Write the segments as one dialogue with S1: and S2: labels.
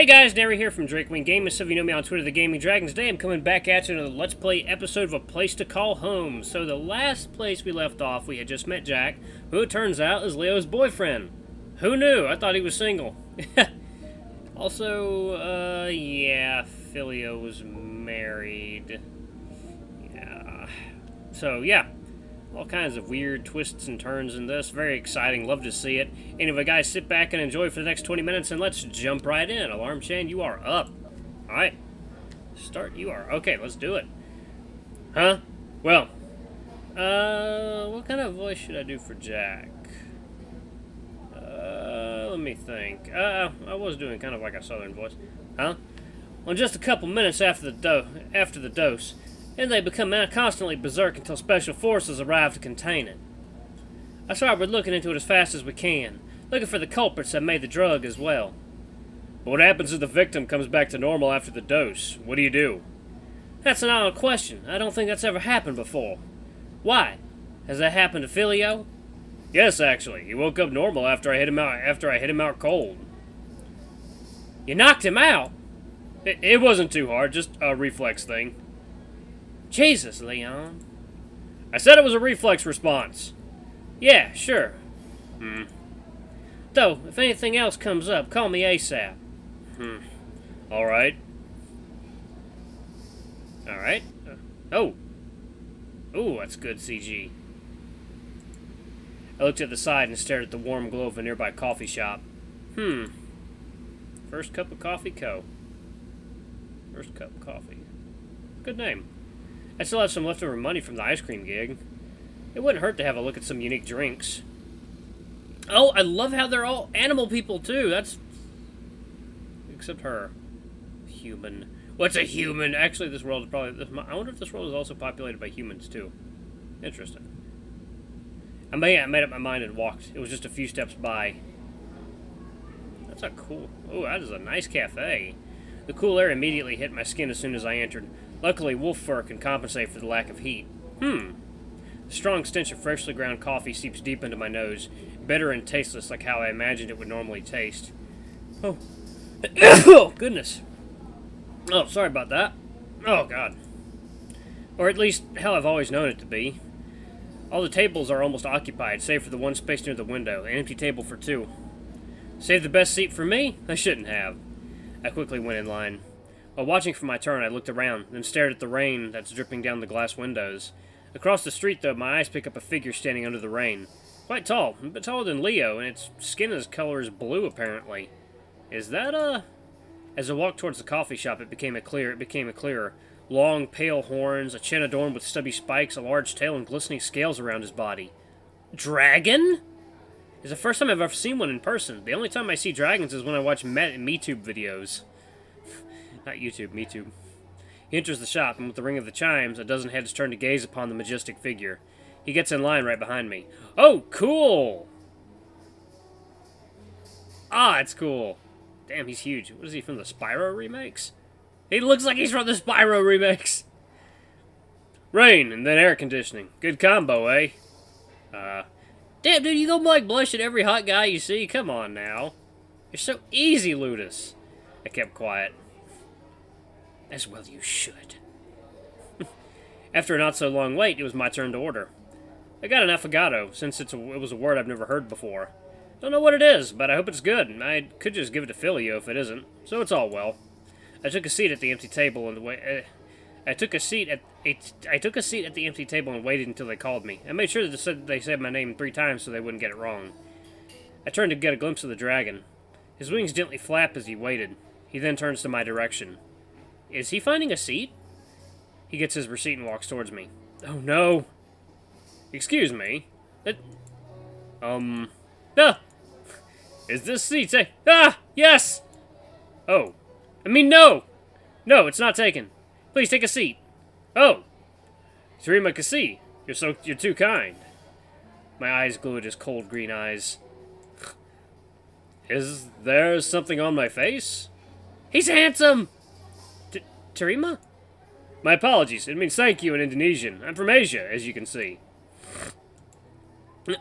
S1: Hey guys, Nary here from Drakewing Gaming. Some of you know me on Twitter, The Gaming Dragon. Today I'm coming back at you in another Let's Play episode of A Place to Call Home. So the last place we left off, we had just met Jack, who it turns out is Leo's boyfriend. Who knew? I thought he was single. Also, yeah, Filio was married. Yeah. So, yeah. All kinds of weird twists and turns in this. Very exciting. Love to see it. Anyway, guys, sit back and enjoy for the next 20 minutes, and let's jump right in. Alarm chain, you are up. All right. Start, you are. Okay, let's do it. Huh? Well, what kind of voice should I do for Jack? Let me think. I was doing kind of like a southern voice. Huh? Well, just a couple minutes after the dose, and they become constantly berserk until special forces arrive to contain it. That's why we're looking into it as fast as we can, looking for the culprits that made the drug as well. But what happens if the victim comes back to normal after the dose? What do you do? That's an odd question. I don't think that's ever happened before. Why? Has that happened to Filio? Yes, actually. He woke up normal after I hit him out cold. You knocked him out? It wasn't too hard, just a reflex thing. Jesus, Leon. I said it was a reflex response. Yeah, sure. Though, if anything else comes up, call me ASAP. Alright. Alright. Oh. Ooh, that's good CG. I looked at the side and stared at the warm glow of a nearby coffee shop. First Cup of Coffee Co. First Cup of Coffee. Good name. I still have some leftover money from the ice cream gig. It wouldn't hurt to have a look at some unique drinks. Oh, I love how they're all animal people, too. That's... Except her. Human. What's a human? Actually, this world is probably... I wonder if this world is also populated by humans, too. Interesting. I made up my mind and walked. It was just a few steps by. That's a cool... Oh, that is a nice cafe. The cool air immediately hit my skin as soon as I entered. Luckily, wolf fur can compensate for the lack of heat. The strong stench of freshly ground coffee seeps deep into my nose, bitter and tasteless like how I imagined it would normally taste. Oh. Oh, goodness. Oh, sorry about that. Oh, God. Or at least how I've always known it to be. All the tables are almost occupied, save for the one space near the window, an empty table for two. Saved the best seat for me? I shouldn't have. I quickly went in line. While watching for my turn, I looked around, then stared at the rain that's dripping down the glass windows. Across the street, though, my eyes pick up a figure standing under the rain. Quite tall, a bit taller than Leo, and its skin color is blue, apparently. Is that, As I walked towards the coffee shop, it became clearer. Long, pale horns, a chin adorned with stubby spikes, a large tail, and glistening scales around his body. Dragon? It's the first time I've ever seen one in person. The only time I see dragons is when I watch MeTube videos. Not YouTube, MeTube. He enters the shop, and with the ring of the chimes, a dozen heads turn to gaze upon the majestic figure. He gets in line right behind me. Oh, cool! Ah, it's cool. Damn, he's huge. What is he, from the Spyro remakes? He looks like he's from the Spyro remakes! Rain, and then air conditioning. Good combo, eh? Damn, dude, you gonna like blush at every hot guy you see? Come on, now. You're so easy, Ludus. I kept quiet. As well you should. After a not-so-long wait, it was my turn to order. I got an affogato, since it was a word I've never heard before. Don't know what it is, but I hope it's good. I could just give it to Filio if it isn't, so it's all well. I took a seat at the empty table and I took a seat at the empty table and waited until they called me. I made sure that they said my name 3 times so they wouldn't get it wrong. I turned to get a glimpse of the dragon. His wings gently flap as he waited. He then turns to my direction. Is he finding a seat? He gets his receipt and walks towards me. Oh, no. Excuse me. No. Is this seat yes! Oh. I mean, no! No, it's not taken. Please take a seat. Oh. Tarima Kasi, you're too kind. My eyes glowed at his cold green eyes. Is there something on my face? He's handsome! Tarima? My apologies. It means thank you in Indonesian. I'm from Asia, as you can see.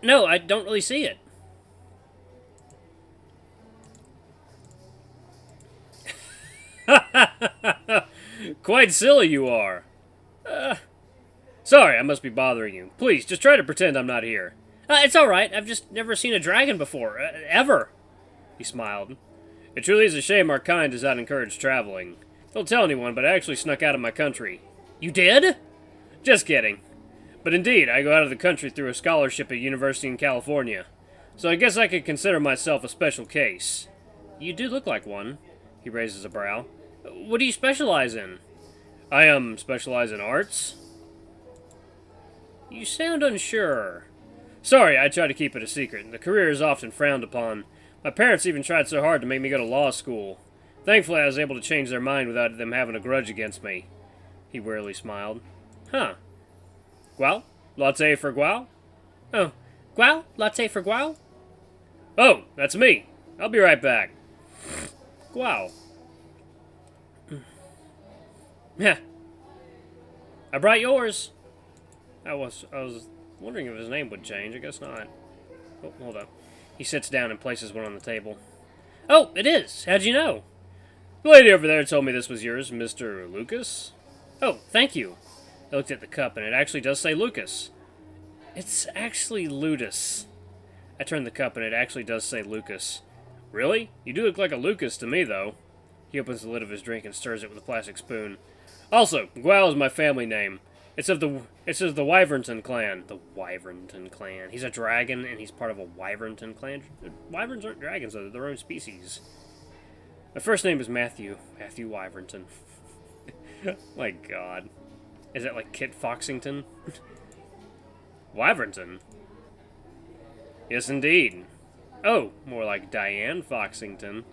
S1: No, I don't really see it. Quite silly you are. Sorry, I must be bothering you. Please, just try to pretend I'm not here. It's alright. I've just never seen a dragon before. Ever. He smiled. It truly is a shame our kind does not encourage traveling. Don't tell anyone, but I actually snuck out of my country. You did? Just kidding. But indeed, I go out of the country through a scholarship at university in California. So I guess I could consider myself a special case. You do look like one. He raises a brow. What do you specialize in? I specialize in arts. You sound unsure. Sorry, I try to keep it a secret. The career is often frowned upon. My parents even tried so hard to make me go to law school. Thankfully, I was able to change their mind without them having a grudge against me. He wearily smiled. Huh. Guau? Latte for Guau? Oh, Guau? Latte for Guau? Oh, that's me. I'll be right back. Guau. Yeah. I brought yours. I was wondering if his name would change. I guess not. Oh, hold up. He sits down and places one on the table. Oh, it is. How'd you know? The lady over there told me this was yours, Mr. Lucas. Oh, thank you. I looked at the cup, and it actually does say Lucas. It's actually Ludus. I turned the cup, and it actually does say Lucas. Really? You do look like a Lucas to me, though. He opens the lid of his drink and stirs it with a plastic spoon. Also, Guau is my family name. It's of the Wyvernton clan. The Wyvernton clan. He's a dragon, and he's part of a Wyvernton clan. Wyverns aren't dragons, though. They're their own species. My first name is Matthew. Matthew Wyvernton. My God. Is that like Kit Foxington? Wyvernton? Yes, indeed. Oh, more like Diane Foxington.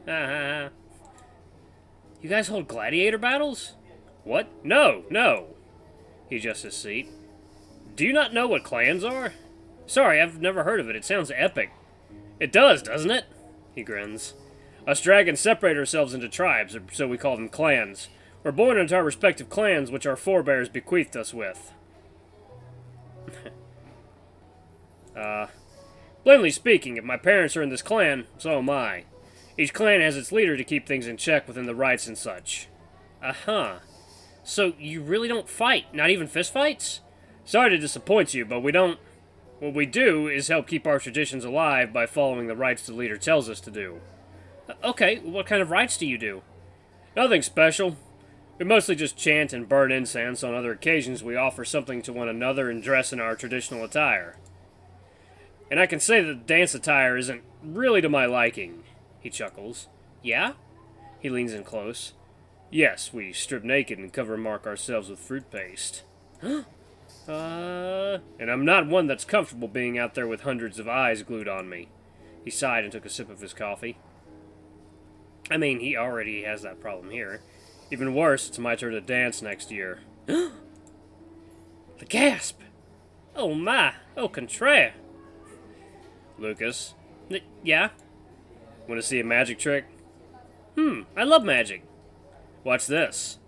S1: You guys hold gladiator battles? What? No, no. He adjusts his seat. Do you not know what clans are? Sorry, I've never heard of it. It sounds epic. It does, doesn't it? He grins. Us dragons separate ourselves into tribes, or so we call them clans. We're born into our respective clans, which our forebears bequeathed us with. Plainly speaking, if my parents are in this clan, so am I. Each clan has its leader to keep things in check within the rites and such. Uh-huh. So you really don't fight? Not even fistfights? Sorry to disappoint you, but we don't. What we do is help keep our traditions alive by following the rites the leader tells us to do. Okay, what kind of rites do you do? Nothing special. We mostly just chant and burn incense. On other occasions, we offer something to one another and dress in our traditional attire. And I can say that the dance attire isn't really to my liking. He chuckles. Yeah? He leans in close. Yes, we strip naked and cover and mark ourselves with fruit paste. And I'm not one that's comfortable being out there with hundreds of eyes glued on me. He sighed and took a sip of his coffee. I mean, he already has that problem here. Even worse, it's my turn to dance next year. The gasp! Oh my! Oh, contraire! Lucas. Yeah? Want to see a magic trick? I love magic. Watch this.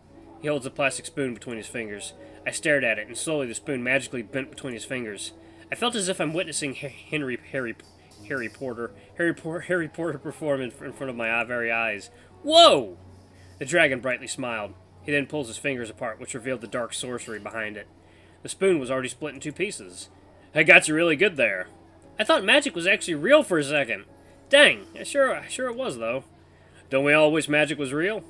S1: He holds a plastic spoon between his fingers. I stared at it, and slowly the spoon magically bent between his fingers. I felt as if I'm witnessing Harry Potter perform in front of my very eyes. Whoa! The dragon brightly smiled. He then pulls his fingers apart, which revealed the dark sorcery behind it. The spoon was already split in two pieces. I got you really good there. I thought magic was actually real for a second. Dang, sure it was, though. Don't we all wish magic was real?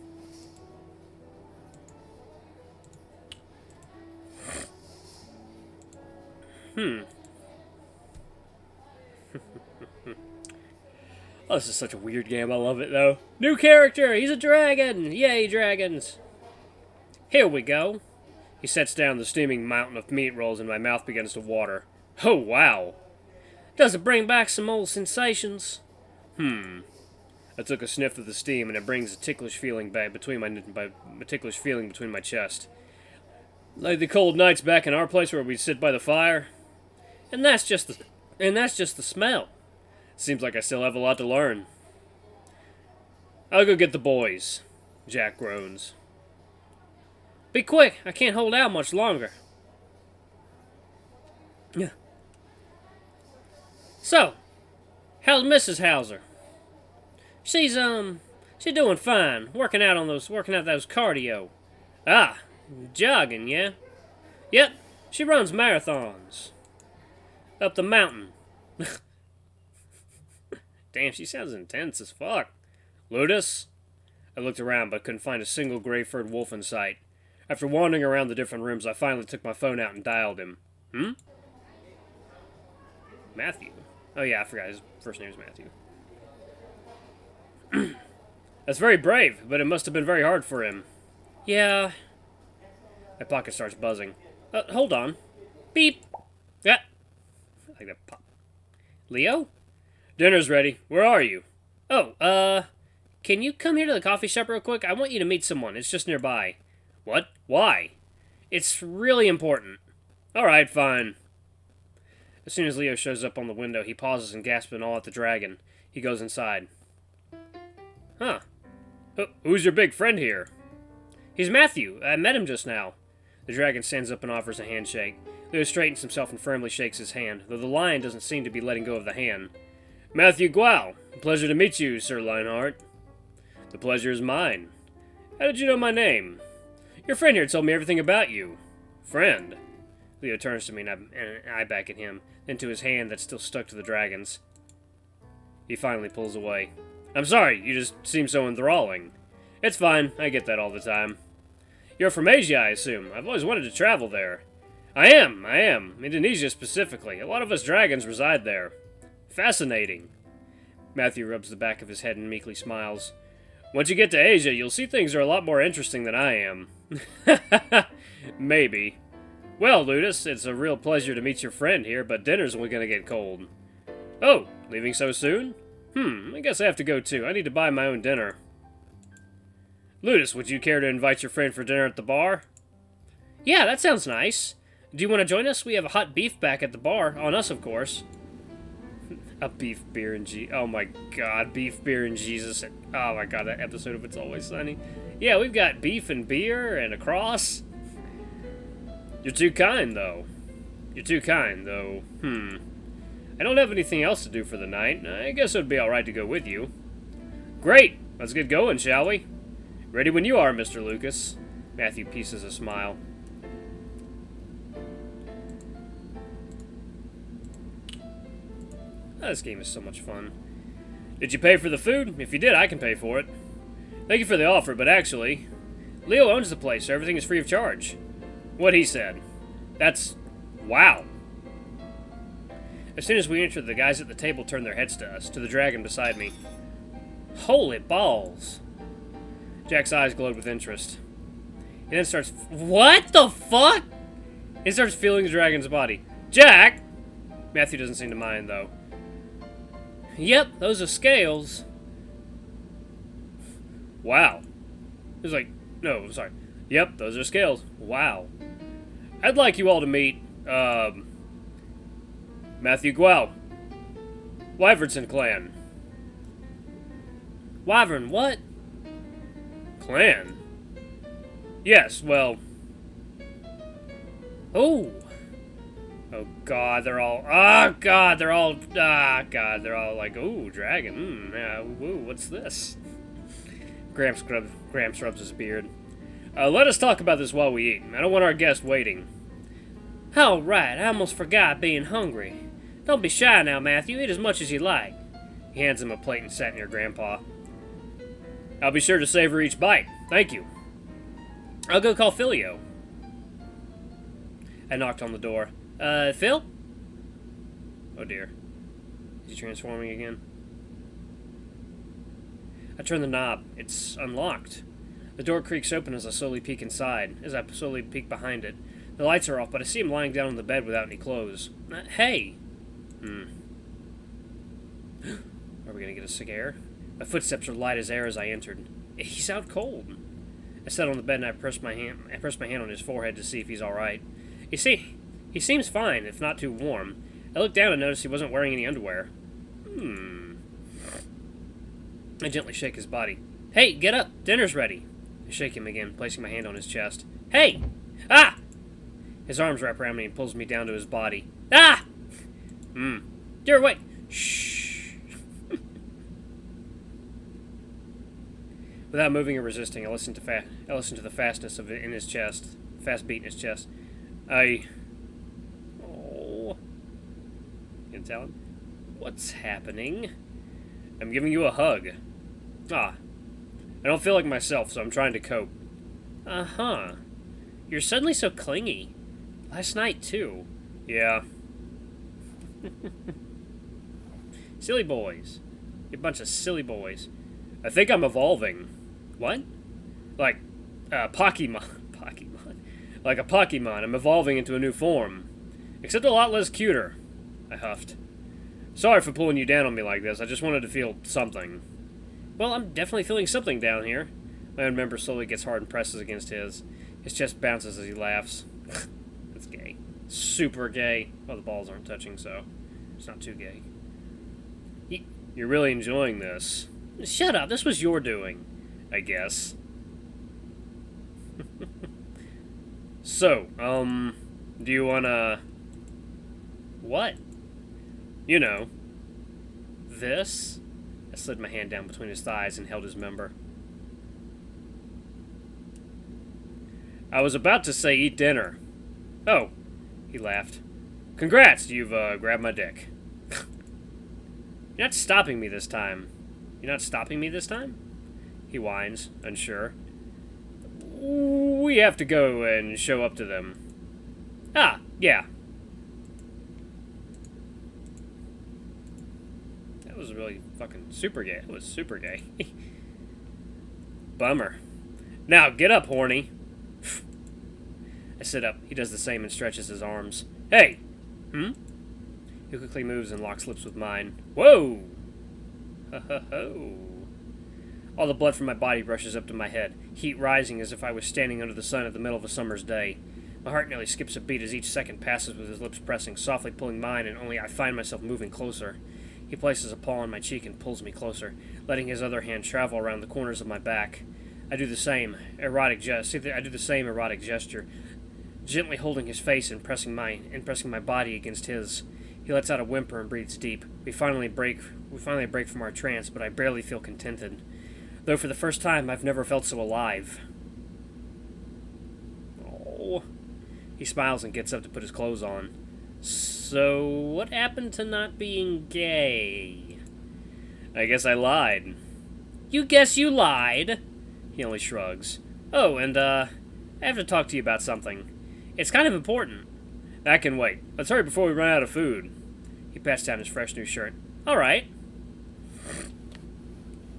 S1: Oh, this is such a weird game. I love it, though. New character! He's a dragon! Yay, dragons! Here we go. He sets down the steaming mountain of meat rolls and my mouth begins to water. Oh, wow! Does it bring back some old sensations? I took a sniff of the steam, and it brings a ticklish feeling between my chest. Like the cold nights back in our place where we'd sit by the fire. And that's just the smell. Seems like I still have a lot to learn. I'll go get the boys. Jack groans. Be quick, I can't hold out much longer. Yeah. So, how's Mrs. Hauser? She's She's doing fine. Working out those cardio. Ah, jogging, yeah? Yep, she runs marathons. Up the mountain. Damn, she sounds intense as fuck. Ludus? I looked around but couldn't find a single gray-furred wolf in sight. After wandering around the different rooms, I finally took my phone out and dialed him. Matthew? Oh yeah, I forgot his first name is Matthew. That's very brave, but it must have been very hard for him. Yeah. My pocket starts buzzing. Hold on. Beep! Yeah. I like that pop. Leo? Dinner's ready. Where are you? Oh, can you come here to the coffee shop real quick? I want you to meet someone. It's just nearby. What? Why? It's really important. Alright, fine. As soon as Leo shows up on the window, he pauses and gasps in awe at the dragon. He goes inside. Huh. Who's your big friend here? He's Matthew. I met him just now. The dragon stands up and offers a handshake. Leo straightens himself and firmly shakes his hand, though the lion doesn't seem to be letting go of the hand. Matthew Gual. Pleasure to meet you, Sir Lionheart. The pleasure is mine. How did you know my name? Your friend here told me everything about you. Friend? Leo turns to me and I back at him, then to his hand that's still stuck to the dragon's. He finally pulls away. I'm sorry, you just seem so enthralling. It's fine, I get that all the time. You're from Asia, I assume. I've always wanted to travel there. I am. Indonesia specifically. A lot of us dragons reside there. Fascinating. Matthew rubs the back of his head and meekly smiles. Once you get to Asia, you'll see things are a lot more interesting than I am. Maybe. Well, Ludus, it's a real pleasure to meet your friend here, but dinner's only gonna get cold. Oh, leaving so soon? I guess I have to go too. I need to buy my own dinner. Ludus, would you care to invite your friend for dinner at the bar? Yeah, that sounds nice. Do you want to join us? We have a hot beef back at the bar. On us, of course. A beef, beer, and oh my god, beef, beer, and Jesus. Oh my god, that episode of It's Always Sunny. Yeah, we've got beef and beer and a cross. You're too kind, though. I don't have anything else to do for the night. I guess it would be alright to go with you. Great! Let's get going, shall we? Ready when you are, Mr. Lucas. Matthew pieces a smile. Oh, this game is so much fun. Did you pay for the food? If you did, I can pay for it. Thank you for the offer, but actually, Leo owns the place, so everything is free of charge. What he said. That's... wow. As soon as we entered, the guys at the table turned their heads to us, to the dragon beside me. Holy balls. Jack's eyes glowed with interest. He then starts... What the fuck? He starts feeling the dragon's body. Jack! Matthew doesn't seem to mind, though. Yep, those are scales. Wow. He's like... No, I'm sorry. Yep, those are scales. Wow. I'd like you all to meet, Matthew Gual. Wyvernson clan. Wyvern what? Clan? Yes, well... Oh! Oh god, they're all... Oh god, they're all... Ah, god, they're all like, ooh, dragon, woo, what's this? Gramps rubs his beard. Let us talk about this while we eat. I don't want our guest waiting. Oh, right, I almost forgot being hungry. Don't be shy now, Matthew. Eat as much as you like. He hands him a plate and sat near Grandpa. I'll be sure to savor each bite. Thank you. I'll go call Filio. I knocked on the door. Phil? Oh dear. Is he transforming again? I turn the knob. It's unlocked. The door creaks open as I slowly peek inside, as I slowly peek behind it. The lights are off, but I see him lying down on the bed without any clothes. Hey! Are we gonna get a cigar? My footsteps are light as air as I entered. He's out cold. I sat on the bed and I pressed my hand on his forehead to see if he's alright. You see, he seems fine, if not too warm. I looked down and noticed he wasn't wearing any underwear. I gently shake his body. Hey, get up! Dinner's ready! I shake him again, placing my hand on his chest. Hey! Ah! His arms wrap around me and pulls me down to his body. Ah! Dear, wait! Shh! Without moving or resisting, I listened to the fastness of it in his chest. Fast beat in his chest. Oh. You can tell him? What's happening? I'm giving you a hug. I don't feel like myself, so I'm trying to cope. Uh-huh. You're suddenly so clingy. Last night, too. Yeah. Silly boys. You bunch of silly boys. I think I'm evolving. What? Like, Pokemon. Pokemon. Like a Pokemon. I'm evolving into a new form. Except a lot less cuter. I huffed. Sorry for pulling you down on me like this. I just wanted to feel something. Well, I'm definitely feeling something down here. My own member slowly gets hard and presses against his. His chest bounces as he laughs. That's gay. Super gay. Well, the balls aren't touching, so it's not too gay. You're really enjoying this. Shut up. This was your doing, I guess. So, do you wanna... What? You know. This? I slid my hand down between his thighs and held his member. I was about to say eat dinner. Oh, he laughed. Congrats, you've, grabbed my dick. You're not stopping me this time. You're not stopping me this time? He whines, unsure. We have to go and show up to them. Ah, yeah. That was really fucking super gay. It was super gay. Bummer. Now, get up, horny. I sit up. He does the same and stretches his arms. Hey! He quickly moves and locks lips with mine. Whoa! Ho ho ho. All the blood from my body rushes up to my head, heat rising as if I was standing under the sun at the middle of a summer's day. My heart nearly skips a beat as each second passes with his lips pressing, softly pulling mine, and only I find myself moving closer. He places a paw on my cheek and pulls me closer, letting his other hand travel around the corners of my back. I do the same erotic gesture, gently holding his face and pressing my body against his. He lets out a whimper and breathes deep. We finally break from our trance, but I barely feel contented. Though for the first time, I've never felt so alive. Oh. He smiles and gets up to put his clothes on. So, what happened to not being gay? I guess I lied. You guess you lied? He only shrugs. Oh, and, I have to talk to you about something. It's kind of important. That can wait. Let's hurry before we run out of food. He pats down his fresh new shirt. Alright.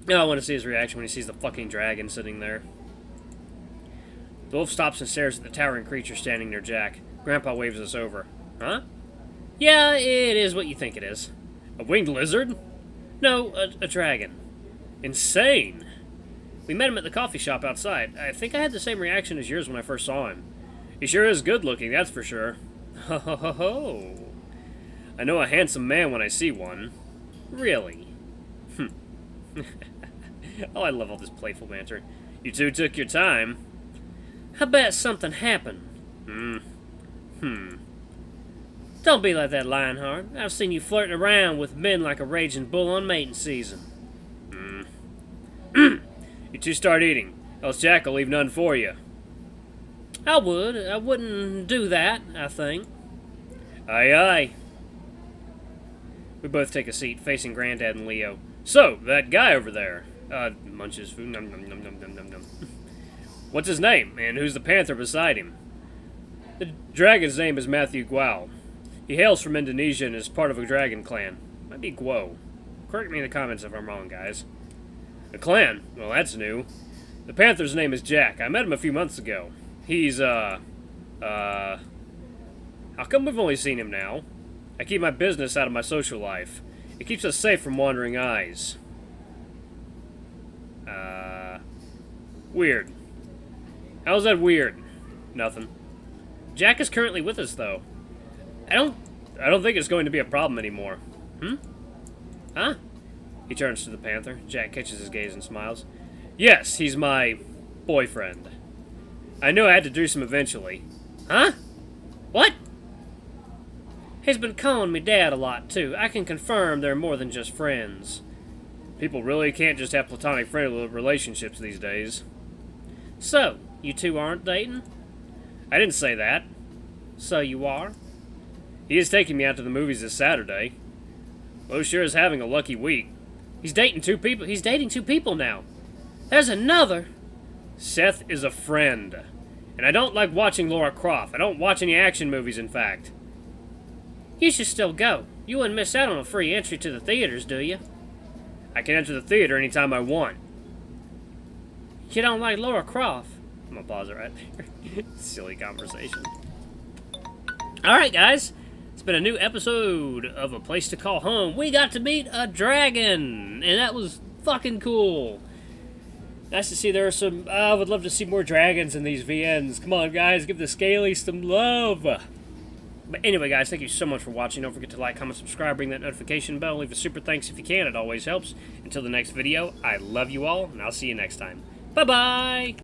S1: Now I want to see his reaction when he sees the fucking dragon sitting there. The wolf stops and stares at the towering creature standing near Jack. Grandpa waves us over. Huh? Yeah, it is what you think it is. A winged lizard? No, a dragon. Insane. We met him at the coffee shop outside. I think I had the same reaction as yours when I first saw him. He sure is good looking, that's for sure. Ho ho ho ho. I know a handsome man when I see one. Really? Oh, I love all this playful banter. You two took your time. How about something happened? Don't be like that, Lionheart. I've seen you flirting around with men like a raging bull on mating season. You two start eating, else Jack will leave none for you. I wouldn't do that, I think. Aye, aye. We both take a seat, facing Granddad and Leo. So, that guy over there, munches food, num num num num num num num. What's his name, and who's the panther beside him? The dragon's name is Matthew Guao. He hails from Indonesia and is part of a dragon clan. Might be Guo. Correct me in the comments if I'm wrong, guys. A clan? Well, that's new. The panther's name is Jack. I met him a few months ago. He's, how come we've only seen him now? I keep my business out of my social life. It keeps us safe from wandering eyes. Weird. How's that weird? Nothing. Jack is currently with us, though. I don't think it's going to be a problem anymore. Huh? He turns to the panther. Jack catches his gaze and smiles. Yes, he's my boyfriend. I knew I had to do some eventually. Huh? What? He's been calling me Dad a lot, too. I can confirm they're more than just friends. People really can't just have platonic friendly relationships these days. So, you two aren't dating? I didn't say that. So you are? He is taking me out to the movies this Saturday. Lo sure is having a lucky week. He's dating two people. He's dating two people now. There's another. Seth is a friend. And I don't like watching Lara Croft. I don't watch any action movies, in fact. You should still go. You wouldn't miss out on a free entry to the theaters, do you? I can enter the theater anytime I want. You don't like Lara Croft? I'm gonna pause it right there. Silly conversation. Alright, guys. It's been a new episode of A Place to Call Home. We got to meet a dragon, and that was fucking cool. Nice to see there are some... I would love to see more dragons in these VNs. Come on, guys. Give the Scaly some love. But anyway, guys, thank you so much for watching. Don't forget to like, comment, subscribe, ring that notification bell. Leave a super thanks if you can. It always helps. Until the next video, I love you all, and I'll see you next time. Bye-bye!